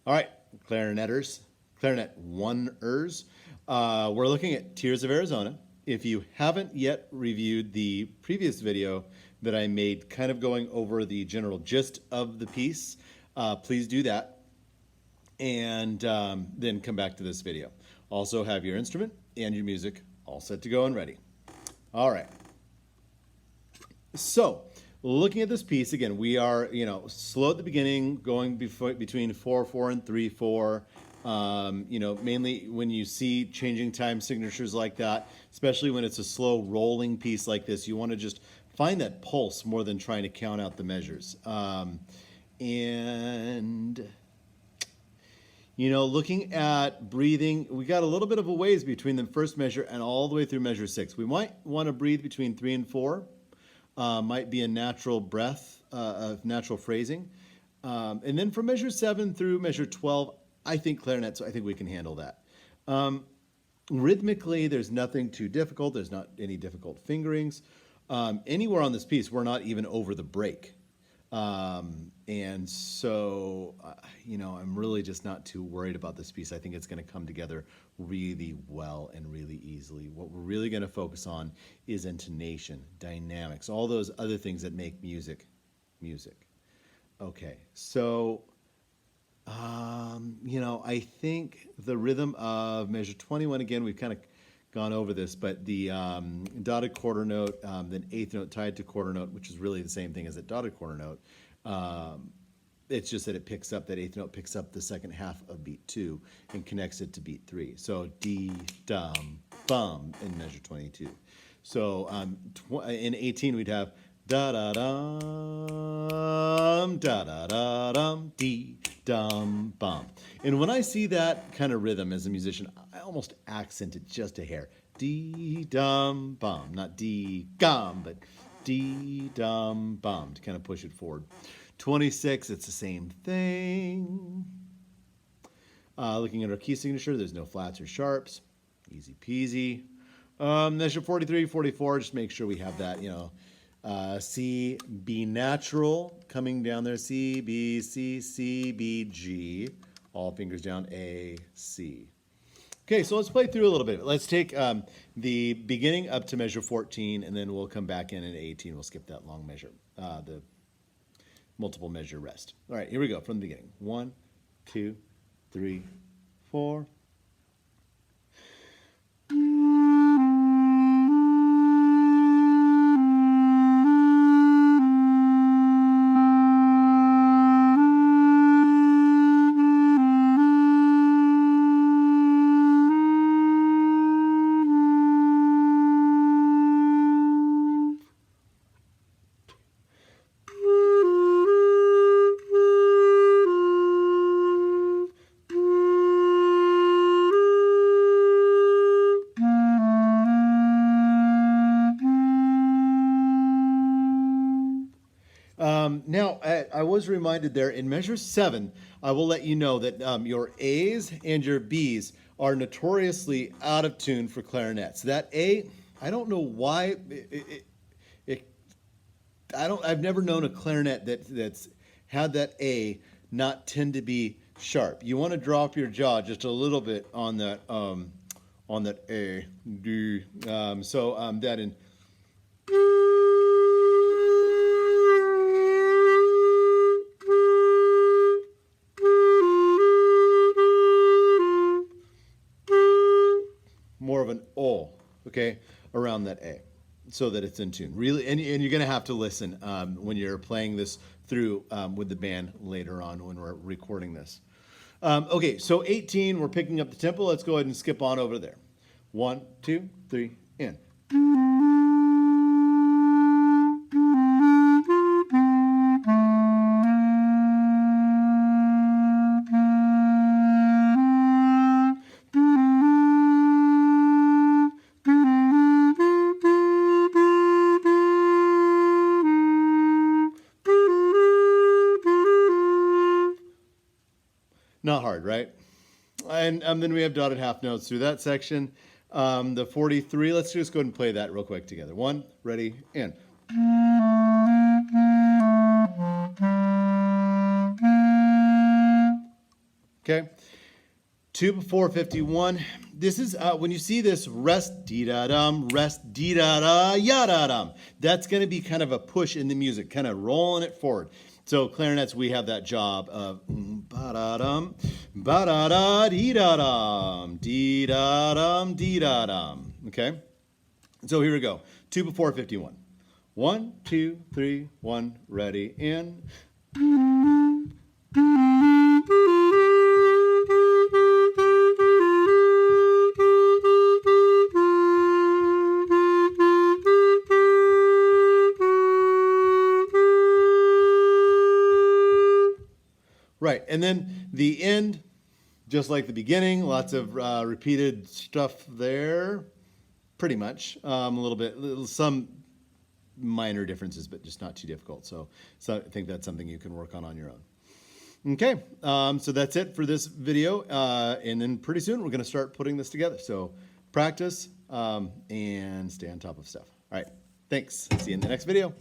All right, clarineters, clarinet one-ers. We're looking at Tears of Arizona. If you haven't yet reviewed the previous video that I made kind of going over the general gist of the piece, please do that and then come back to this video. Also have your instrument and your music all set to go and ready. All right. So, looking at this piece, again, we are, slow at the beginning, going between 4/4 and 3/4. Mainly when you see changing time signatures like that, especially when it's a slow rolling piece like this, you want to just find that pulse more than trying to count out the measures. Looking at breathing, we got a little bit of a ways between the first measure and all the way through measure 6. We might want to breathe between 3 and 4. Might be a natural breath of natural phrasing. And then from measure 7 through measure 12, I think clarinets, I think we can handle that. Rhythmically, there's nothing too difficult. There's not any difficult fingerings. Anywhere on this piece, we're not even over the break. And so, I'm really just not too worried about this piece. I think it's going to come together really well and really easily. What we're really going to focus on is intonation, dynamics, all those other things that make music. Okay, so, I think the rhythm of measure 21, again, we've kind of gone over this, but the dotted quarter note, then eighth note tied to quarter note, which is really the same thing as a dotted quarter note. It's just that that eighth note picks up the second half of beat 2 and connects it to beat 3. So D, dum, bum in measure 22. So in 18 we'd have da da dum, D, dum, bum. And when I see that kind of rhythm as a musician, I almost accent it just a hair. D, dum, bum. Not D, gum, but D, dum, bum to kind of push it forward. 26, it's the same thing. Looking at our key signature, there's no flats or sharps. Easy peasy. Measure 43, 44, just make sure we have that, C, B natural, coming down there, C, B, C, C, B, G. All fingers down, A, C. Okay, so let's play through a little bit. Let's take the beginning up to measure 14, and then we'll come back in at 18. We'll skip that long measure, the multiple measure rest. All right, here we go from the beginning. 1, 2, 3, 4. Now, I was reminded there in measure 7, I will let you know that your A's and your B's are notoriously out of tune for clarinets. That A, I don't know why. I've never known a clarinet that's had that A not tend to be sharp. You want to drop your jaw just a little bit on that A, D. That in. More of an O, okay, around that A, so that it's in tune. Really, and you're going to have to listen when you're playing this through with the band later on when we're recording this. Okay, so 18, we're picking up the tempo. Let's go ahead and skip on over there. 1, 2, 3, and. Not hard, right? And then we have dotted half notes through that section. The 43, let's just go ahead and play that real quick together. 1, ready, and. Okay. 2 before 51. This is when you see this rest dee-da-dum, rest dee-da-da, ya-da-dum. That's going to be kind of a push in the music, kind of rolling it forward. So clarinets, we have that job of ba-da-dum, ba-da-da, dee-da-dum, dee-da-dum, dee-da-dum. Okay? So here we go. 2 before 51. 1, 2, 3, 1, ready, in. Right, and then the end, just like the beginning, lots of repeated stuff there, pretty much. A little bit, some minor differences, but just not too difficult. So I think that's something you can work on your own. Okay, so that's it for this video, and then pretty soon we're going to start putting this together. So practice and stay on top of stuff. All right, thanks. See you in the next video.